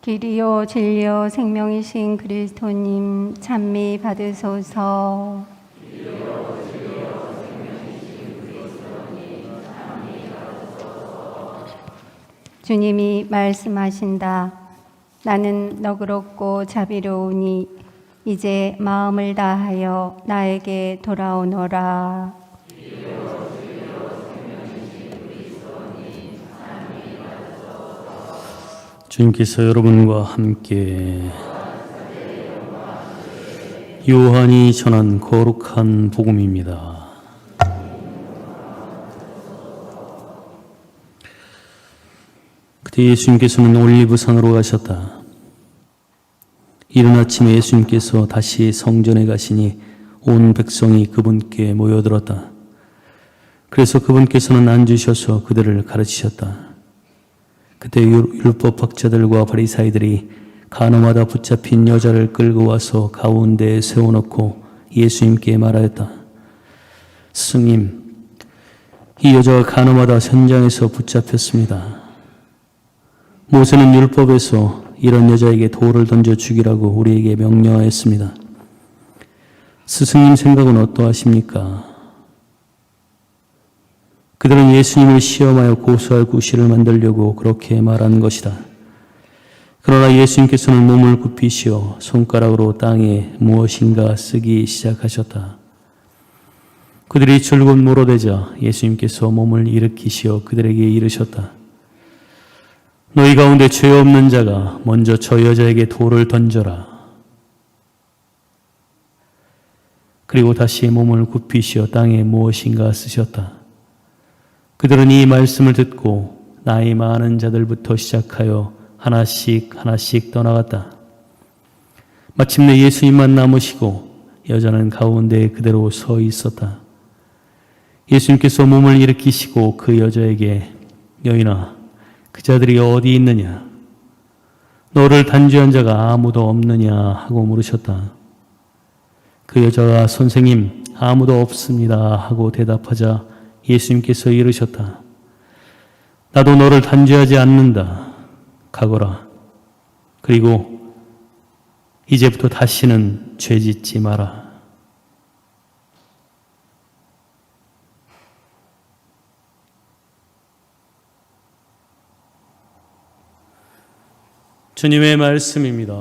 길이요 진리요 생명이신 그리스도님 찬미 받으소서. 주님이 말씀하신다. 나는 너그럽고 자비로우니 이제 마음을 다하여 나에게 돌아오너라. 주님께서 여러분과 함께 요한이 전한 거룩한 복음입니다. 그때 예수님께서는 올리브산으로 가셨다. 이른 아침에 예수님께서 다시 성전에 가시니 온 백성이 그분께 모여들었다. 그래서 그분께서는 앉으셔서 그들을 가르치셨다. 그때 율법학자들과 바리사이들이 간호마다 붙잡힌 여자를 끌고 와서 가운데에 세워놓고 예수님께 말하였다. 스승님, 이 여자가 간호마다 현장에서 붙잡혔습니다. 모세는 율법에서 이런 여자에게 돌을 던져 죽이라고 우리에게 명령하였습니다. 스승님 생각은 어떠하십니까? 그들은 예수님을 시험하여 고소할 구실을 만들려고 그렇게 말한 것이다. 그러나 예수님께서는 몸을 굽히시어 손가락으로 땅에 무엇인가 쓰기 시작하셨다. 그들이 줄곧 물어대자 예수님께서 몸을 일으키시어 그들에게 이르셨다. 너희 가운데 죄 없는 자가 먼저 저 여자에게 돌을 던져라. 그리고 다시 몸을 굽히시어 땅에 무엇인가 쓰셨다. 그들은 이 말씀을 듣고 나이 많은 자들부터 시작하여 하나씩 떠나갔다. 마침내 예수님만 남으시고 여자는 가운데에 그대로 서 있었다. 예수님께서 몸을 일으키시고 그 여자에게 여인아, 그 자들이 어디 있느냐? 너를 단죄한 자가 아무도 없느냐? 하고 물으셨다. 그 여자가 선생님, 아무도 없습니다. 하고 대답하자 예수님께서 이르셨다. 나도 너를 단죄하지 않는다. 가거라. 그리고 이제부터 다시는 죄짓지 마라. 주님의 말씀입니다.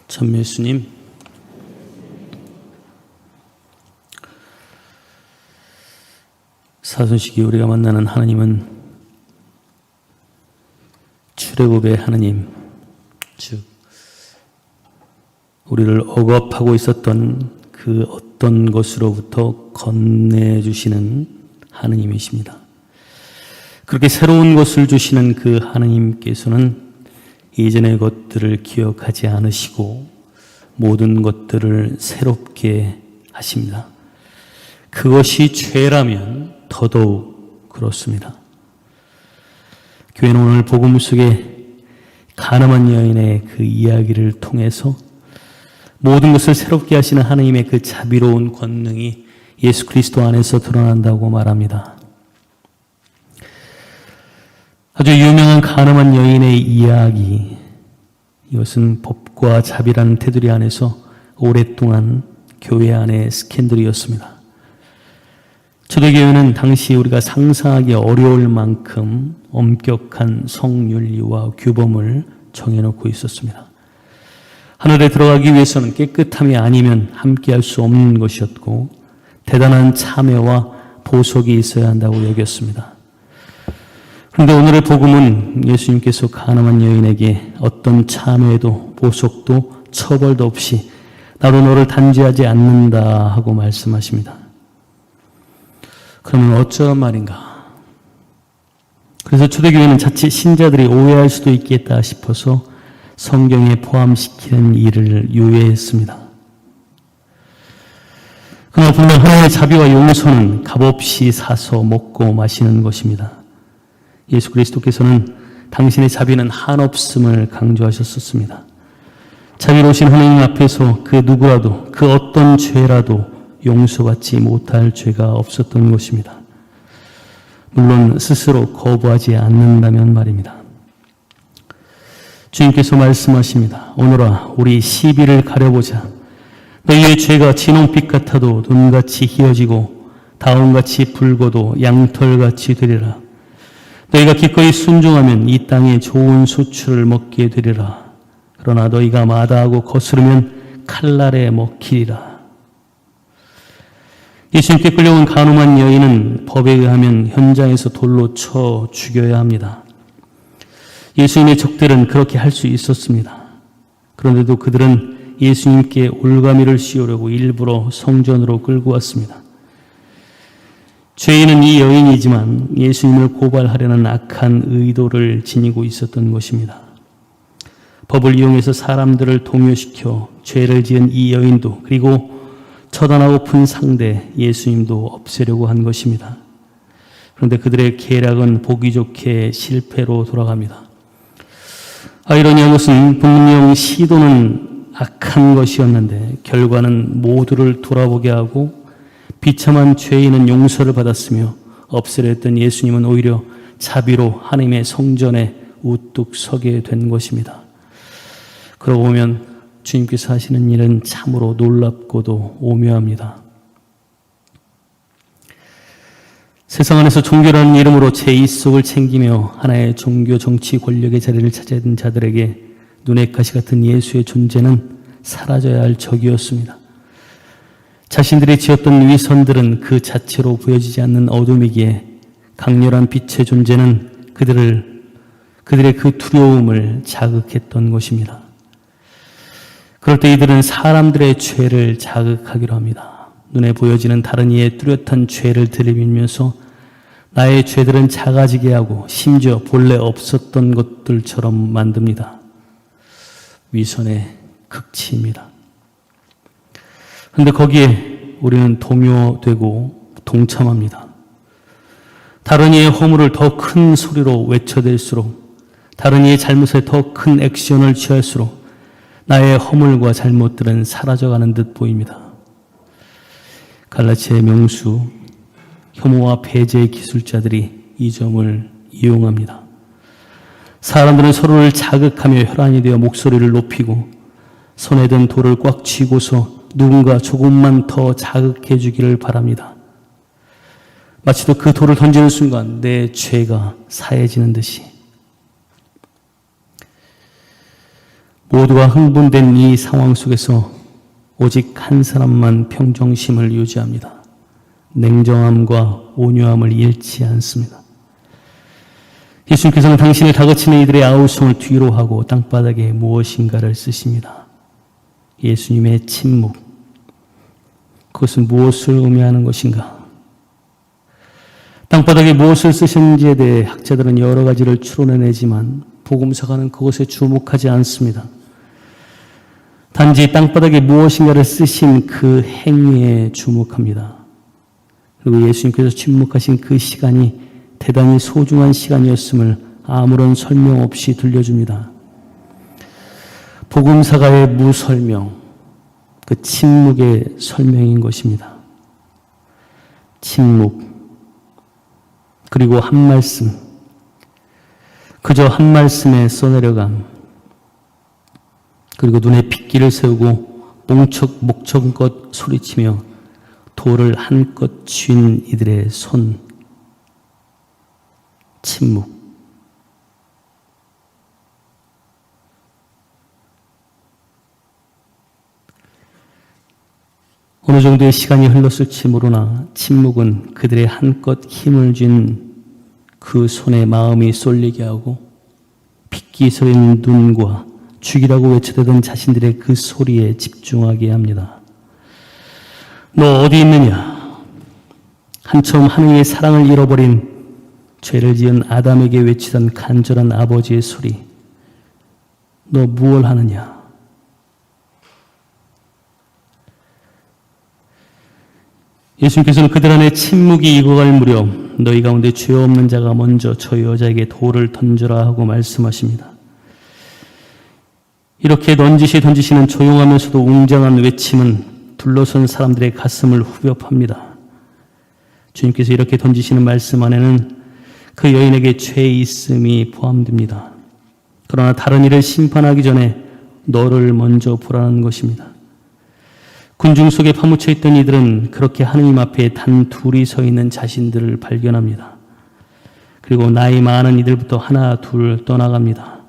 참 예수님, 사순식이 우리가 만나는 하나님은 출애굽의 하나님, 즉 우리를 억압하고 있었던 그 어떤 것으로부터 건네주시는 하나님이십니다. 그렇게 새로운 것을 주시는 그 하나님께서는 이전의 것들을 기억하지 않으시고 모든 것들을 새롭게 하십니다. 그것이 죄라면 더더욱 그렇습니다. 교회는 오늘 복음 속에 가늠한 여인의 그 이야기를 통해서 모든 것을 새롭게 하시는 하나님의 그 자비로운 권능이 예수 그리스도 안에서 드러난다고 말합니다. 아주 유명한 가늠한 여인의 이야기, 이것은 법과 자비라는 테두리 안에서 오랫동안 교회 안의 스캔들이었습니다. 초대교회는 당시 우리가 상상하기 어려울 만큼 엄격한 성윤리와 규범을 정해놓고 있었습니다. 하늘에 들어가기 위해서는 깨끗함이 아니면 함께할 수 없는 것이었고 대단한 참회와 보석이 있어야 한다고 여겼습니다. 그런데 오늘의 복음은 예수님께서 가늠한 여인에게 어떤 참회도 보석도 처벌도 없이 나도 너를 단죄하지 않는다 하고 말씀하십니다. 그러면 어쩌란 말인가? 그래서 초대교회는 자칫 신자들이 오해할 수도 있겠다 싶어서 성경에 포함시키는 일을 유예했습니다. 그러나 분명 하나님의 자비와 용서는 값없이 사서 먹고 마시는 것입니다. 예수 그리스도께서는 당신의 자비는 한없음을 강조하셨었습니다. 자비로우신 하나님 앞에서 그 누구라도 그 어떤 죄라도 용서받지 못할 죄가 없었던 것입니다. 물론 스스로 거부하지 않는다면 말입니다. 주님께서 말씀하십니다. 오늘아 우리 시비를 가려보자. 너희의 죄가 진홍빛 같아도 눈같이 희어지고 다음같이 붉어도 양털같이 되리라. 너희가 기꺼이 순종하면 이 땅에 좋은 수출을 먹게 되리라. 그러나 너희가 마다하고 거스르면 칼날에 먹히리라. 예수님께 끌려온 간음한 여인은 법에 의하면 현장에서 돌로 쳐 죽여야 합니다. 예수님의 적들은 그렇게 할 수 있었습니다. 그런데도 그들은 예수님께 올가미를 씌우려고 일부러 성전으로 끌고 왔습니다. 죄인은 이 여인이지만 예수님을 고발하려는 악한 의도를 지니고 있었던 것입니다. 법을 이용해서 사람들을 동요시켜 죄를 지은 이 여인도 그리고 처단하고픈 상대 예수님도 없애려고 한 것입니다. 그런데 그들의 계략은 보기 좋게 실패로 돌아갑니다. 아이러니한 것은 분명 시도는 악한 것이었는데 결과는 모두를 돌아보게 하고 비참한 죄인은 용서를 받았으며 없애려 했던 예수님은 오히려 자비로 하나님의 성전에 우뚝 서게 된 것입니다. 그러고 보면 주님께서 하시는 일은 참으로 놀랍고도 오묘합니다. 세상 안에서 종교라는 이름으로 제 입속을 챙기며 하나의 종교 정치 권력의 자리를 찾아야 된 자들에게 눈의 가시 같은 예수의 존재는 사라져야 할 적이었습니다. 자신들이 지었던 위선들은 그 자체로 보여지지 않는 어둠이기에 강렬한 빛의 존재는 그들의 그 두려움을 자극했던 것입니다. 그럴 때 이들은 사람들의 죄를 자극하기로 합니다. 눈에 보여지는 다른 이의 뚜렷한 죄를 들이밀면서 나의 죄들은 작아지게 하고 심지어 본래 없었던 것들처럼 만듭니다. 위선의 극치입니다. 그런데 거기에 우리는 동요되고 동참합니다. 다른 이의 허물을 더 큰 소리로 외쳐댈수록, 다른 이의 잘못에 더 큰 액션을 취할수록 나의 허물과 잘못들은 사라져가는 듯 보입니다. 갈라치의 명수, 혐오와 배제의 기술자들이 이 점을 이용합니다. 사람들은 서로를 자극하며 혈안이 되어 목소리를 높이고 손에 든 돌을 꽉 쥐고서 누군가 조금만 더 자극해 주기를 바랍니다. 마치도 그 돌을 던지는 순간 내 죄가 사해지는 듯이. 모두가 흥분된 이 상황 속에서 오직 한 사람만 평정심을 유지합니다. 냉정함과 온유함을 잃지 않습니다. 예수님께서는 당신을 다그치는 이들의 아우성을 뒤로 하고 땅바닥에 무엇인가를 쓰십니다. 예수님의 침묵, 그것은 무엇을 의미하는 것인가? 땅바닥에 무엇을 쓰셨는지에 대해 학자들은 여러 가지를 추론해내지만 복음서가는 그것에 주목하지 않습니다. 단지 땅바닥에 무엇인가를 쓰신 그 행위에 주목합니다. 그리고 예수님께서 침묵하신 그 시간이 대단히 소중한 시간이었음을 아무런 설명 없이 들려줍니다. 복음사가의 무설명, 그 침묵의 설명인 것입니다. 침묵, 그리고 한 말씀, 그저 한 말씀에 써내려감, 그리고 눈에 핏기를 세우고 목청껏 소리치며 돌을 한껏 쥔 이들의 손. 침묵. 어느 정도의 시간이 흘렀을지 모르나 침묵은 그들의 한껏 힘을 쥔 그 손에 마음이 쏠리게 하고 핏기 서린 눈과 죽이라고 외쳐대던 자신들의 그 소리에 집중하게 합니다. 너 어디 있느냐? 한처음 하느님의 사랑을 잃어버린 죄를 지은 아담에게 외치던 간절한 아버지의 소리. 너 무엇을 하느냐? 예수님께서는 그들 안에 침묵이 익어갈 무렵 너희 가운데 죄 없는 자가 먼저 저 여자에게 돌을 던져라 하고 말씀하십니다. 이렇게 넌지시 는 조용하면서도 웅장한 외침은 둘러선 사람들의 가슴을 후벼 팝니다. 주님께서 이렇게 던지시는 말씀 안에는 그 여인에게 죄의 있음이 포함됩니다. 그러나 다른 이를 심판하기 전에 너를 먼저 보라는 것입니다. 군중 속에 파묻혀 있던 이들은 그렇게 하느님 앞에 단 둘이 서 있는 자신들을 발견합니다. 그리고 나이 많은 이들부터 하나 둘 떠나갑니다.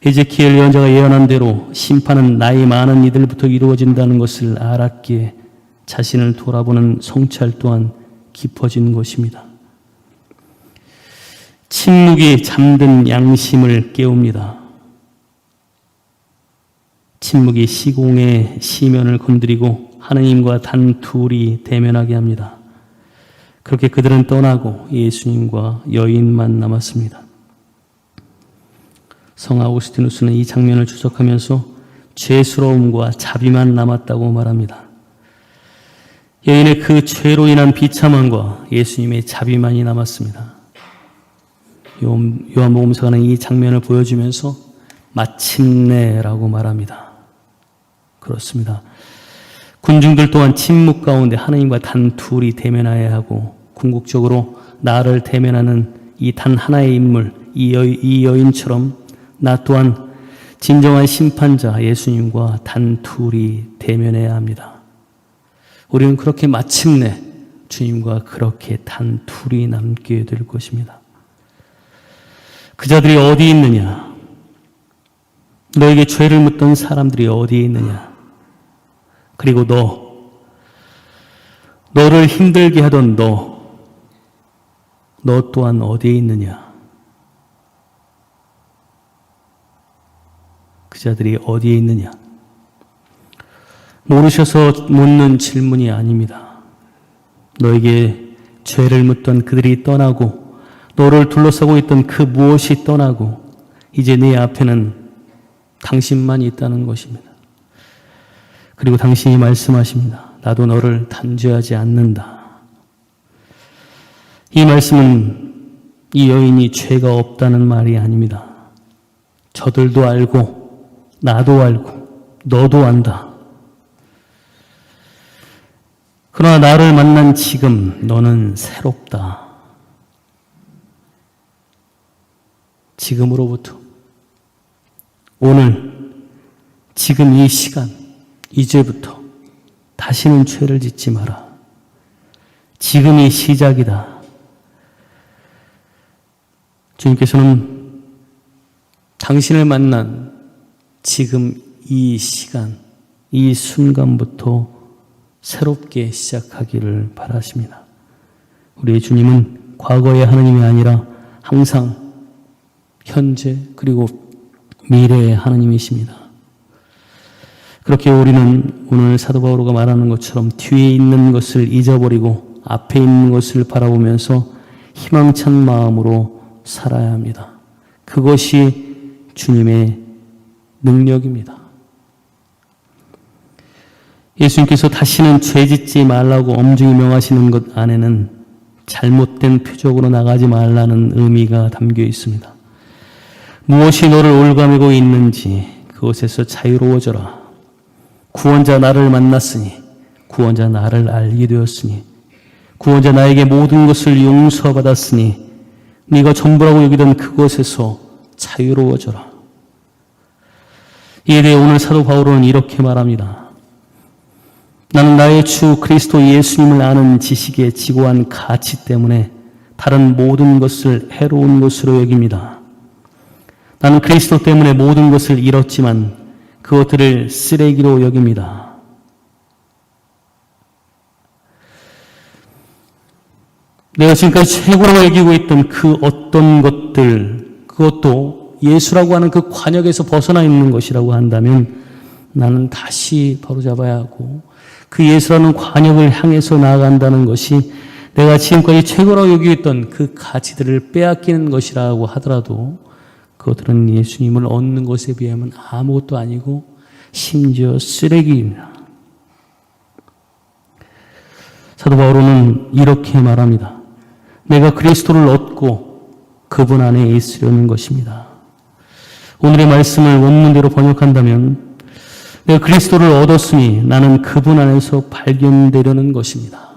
에제키엘 예언자가 예언한 대로 심판은 나이 많은 이들부터 이루어진다는 것을 알았기에 자신을 돌아보는 성찰 또한 깊어진 것입니다. 침묵이 잠든 양심을 깨웁니다. 침묵이 시공의 시면을 건드리고 하느님과 단 둘이 대면하게 합니다. 그렇게 그들은 떠나고 예수님과 여인만 남았습니다. 성 아우구스티누스는 이 장면을 주석하면서 죄스러움과 자비만 남았다고 말합니다. 여인의 그 죄로 인한 비참함과 예수님의 자비만이 남았습니다. 요한복음서가는 이 장면을 보여주면서 마침내라고 말합니다. 그렇습니다. 군중들 또한 침묵 가운데 하나님과 단 둘이 대면하여야 하고 궁극적으로 나를 대면하는 이 단 하나의 인물, 이 여인처럼 나 또한 진정한 심판자 예수님과 단 둘이 대면해야 합니다. 우리는 그렇게 마침내 주님과 그렇게 단 둘이 남게 될 것입니다. 그 자들이 어디 있느냐? 너에게 죄를 묻던 사람들이 어디에 있느냐? 그리고 너를 힘들게 하던 너 또한 어디에 있느냐? 그 자들이 어디에 있느냐? 모르셔서 묻는 질문이 아닙니다. 너에게 죄를 묻던 그들이 떠나고 너를 둘러싸고 있던 그 무엇이 떠나고 이제 네 앞에는 당신만 있다는 것입니다. 그리고 당신이 말씀하십니다. 나도 너를 단죄하지 않는다. 이 말씀은 이 여인이 죄가 없다는 말이 아닙니다. 저들도 알고 나도 알고 너도 안다. 그러나 나를 만난 지금 너는 새롭다. 지금으로부터 오늘 지금 이 시간 이제부터 다시는 죄를 짓지 마라. 지금이 시작이다. 주님께서는 당신을 만난 지금 이 시간, 이 순간부터 새롭게 시작하기를 바라십니다. 우리의 주님은 과거의 하나님이 아니라 항상 현재 그리고 미래의 하나님이십니다. 그렇게 우리는 오늘 사도 바오로가 말하는 것처럼 뒤에 있는 것을 잊어버리고 앞에 있는 것을 바라보면서 희망찬 마음으로 살아야 합니다. 그것이 주님의 능력입니다. 예수님께서 다시는 죄짓지 말라고 엄중히 명하시는 것 안에는 잘못된 표적으로 나가지 말라는 의미가 담겨 있습니다. 무엇이 너를 올가매고 있는지 그것에서 자유로워져라. 구원자 나를 만났으니, 구원자 나를 알게 되었으니, 구원자 나에게 모든 것을 용서받았으니 네가 전부라고 여기던 그것에서 자유로워져라. 이에 대해 오늘 사도 바울은 이렇게 말합니다. 나는 나의 주 그리스도 예수님을 아는 지식의 지고한 가치 때문에 다른 모든 것을 해로운 것으로 여깁니다. 나는 그리스도 때문에 모든 것을 잃었지만 그것들을 쓰레기로 여깁니다. 내가 지금까지 최고라고 여기고 있던 그 어떤 것들, 그것도 예수라고 하는 그 관역에서 벗어나 있는 것이라고 한다면 나는 다시 바로잡아야 하고 그 예수라는 관역을 향해서 나아간다는 것이 내가 지금까지 최고라고 여기고 있던 그 가치들을 빼앗기는 것이라고 하더라도 그것들은 예수님을 얻는 것에 비하면 아무것도 아니고 심지어 쓰레기입니다. 사도 바울은 이렇게 말합니다. 내가 그리스도를 얻고 그분 안에 있으려는 것입니다. 오늘의 말씀을 원문대로 번역한다면 내가 그리스도를 얻었으니 나는 그분 안에서 발견되려는 것입니다.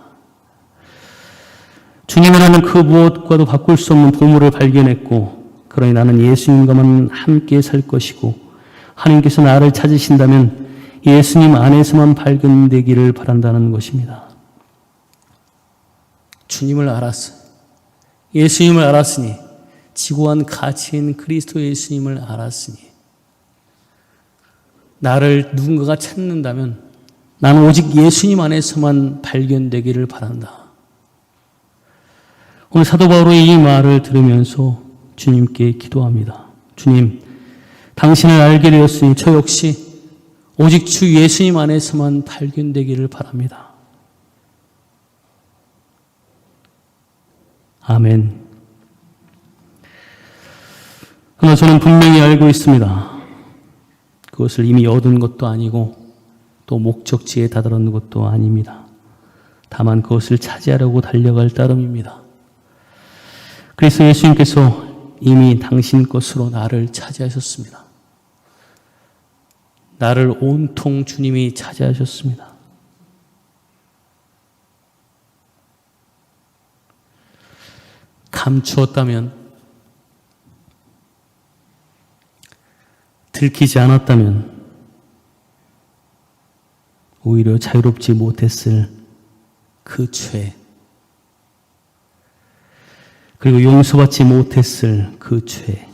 주님이라는 그 무엇과도 바꿀 수 없는 보물을 발견했고 그러니 나는 예수님과만 함께 살 것이고 하나님께서 나를 찾으신다면 예수님 안에서만 발견되기를 바란다는 것입니다. 주님을 알았어. 예수님을 알았으니 지고한 가치인 그리스도 예수님을 알았으니 나를 누군가가 찾는다면 나는 오직 예수님 안에서만 발견되기를 바란다. 오늘 사도 바울의 이 말을 들으면서 주님께 기도합니다. 주님, 당신을 알게 되었으니 저 역시 오직 주 예수님 안에서만 발견되기를 바랍니다. 아멘. 그러나 저는 분명히 알고 있습니다. 그것을 이미 얻은 것도 아니고 또 목적지에 다다른 것도 아닙니다. 다만 그것을 차지하려고 달려갈 따름입니다. 그래서 예수님께서 이미 당신 것으로 나를 차지하셨습니다. 나를 온통 주님이 차지하셨습니다. 감추었다면, 들키지 않았다면 오히려 자유롭지 못했을 그 죄, 그리고 용서받지 못했을 그 죄,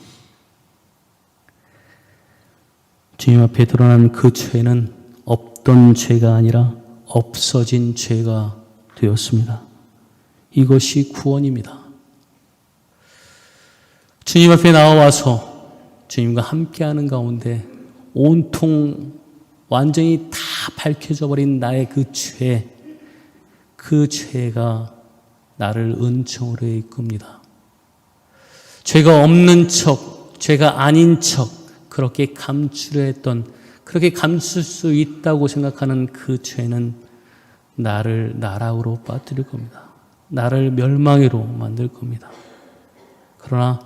주님 앞에 드러난 그 죄는 없던 죄가 아니라 없어진 죄가 되었습니다. 이것이 구원입니다. 주님 앞에 나와서 주님과 함께하는 가운데 온통 완전히 다 밝혀져 버린 나의 그 죄가 나를 은총으로 이끕니다. 죄가 없는 척, 죄가 아닌 척 그렇게 감추려 했던, 그렇게 감출 수 있다고 생각하는 그 죄는 나를 나락으로 빠뜨릴 겁니다. 나를 멸망으로 만들 겁니다. 그러나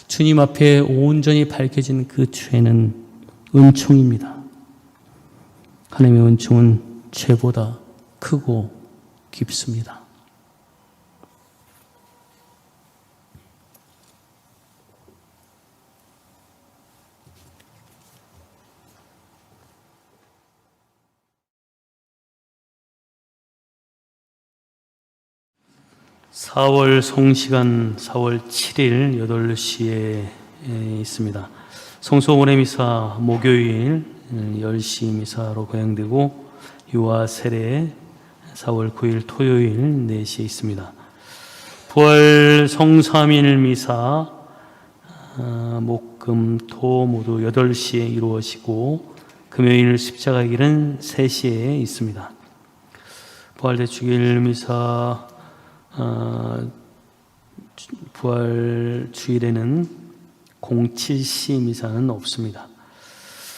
주님 앞에 온전히 밝혀진 그 죄는 은총입니다. 하나님의 은총은 죄보다 크고 깊습니다. (4월) 성시간 4월 7일 8시에 있습니다. 성소원의 미사 목요일 10시 미사로 거행되고 유아 세례 4월 9일 토요일 4시에 있습니다. 부활 성삼일 미사 목, 금, 토 모두 8시에 이루어지고 금요일 십자가 길은 3시에 있습니다. 부활 대축일 미사 부활 주일에는 07시 미사는 없습니다.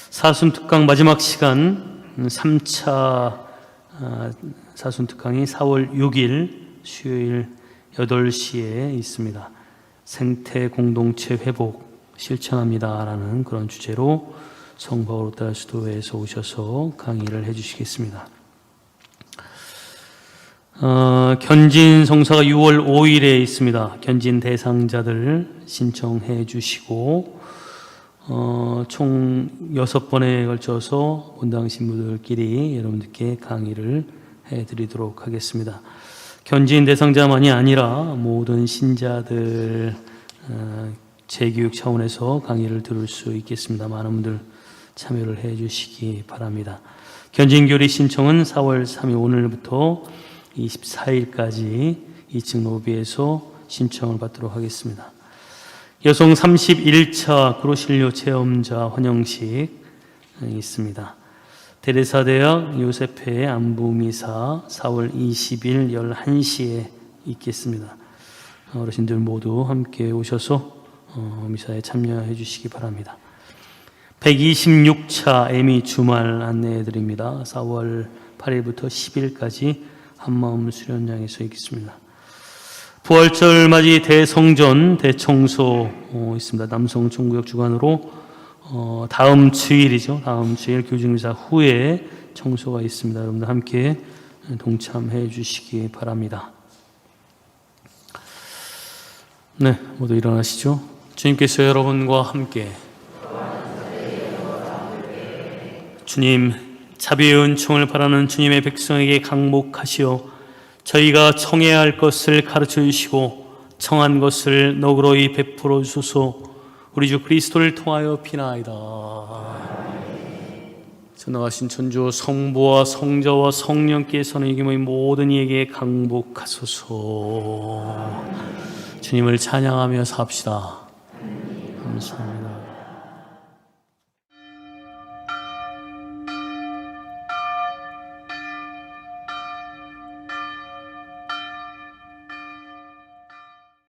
사순특강 마지막 시간 3차 사순특강이 4월 6일 수요일 8시에 있습니다. 생태 공동체 회복 실천합니다 라는 그런 주제로 성바오로따 수도에서 오셔서 강의를 해주시겠습니다. 견진 성사가 6월 5일에 있습니다. 견진 대상자들 신청해 주시고 총 6번에 걸쳐서 본당 신부들끼리 여러분들께 강의를 해드리도록 하겠습니다. 견진 대상자만이 아니라 모든 신자들 재교육 차원에서 강의를 들을 수 있겠습니다. 많은 분들 참여를 해 주시기 바랍니다. 견진교리 신청은 4월 3일 오늘부터 24일까지 2층 로비에서 신청을 받도록 하겠습니다. 여성 31차 그로실료 체험자 환영식 있습니다. 데레사대학 요세페 안부미사 4월 20일 11시에 있겠습니다. 어르신들 모두 함께 오셔서 미사에 참여해 주시기 바랍니다. 126차 애미 주말 안내해 드립니다. 4월 8일부터 10일까지 한마음 수련장에서 있겠습니다. 부활절 맞이 대성전 대청소 있습니다. 남성 총구역 주관으로 다음 주일이죠. 다음 주일 교증사 후에 청소가 있습니다. 여러분들 함께 동참해 주시기 바랍니다. 네, 모두 일어나시죠. 주님께서 여러분과 함께. 주님, 자비의 은총을 바라는 주님의 백성에게 강복하시어 저희가 청해야 할 것을 가르쳐 주시고 청한 것을 너그러이 베풀어 주소서. 우리 주 그리스도를 통하여 비나이다. 전능하신 천주 성부와 성자와 성령께서는 이 모인 모든 이에게 강복하소서. 주님을 찬양하며 삽시다. 감사합니다.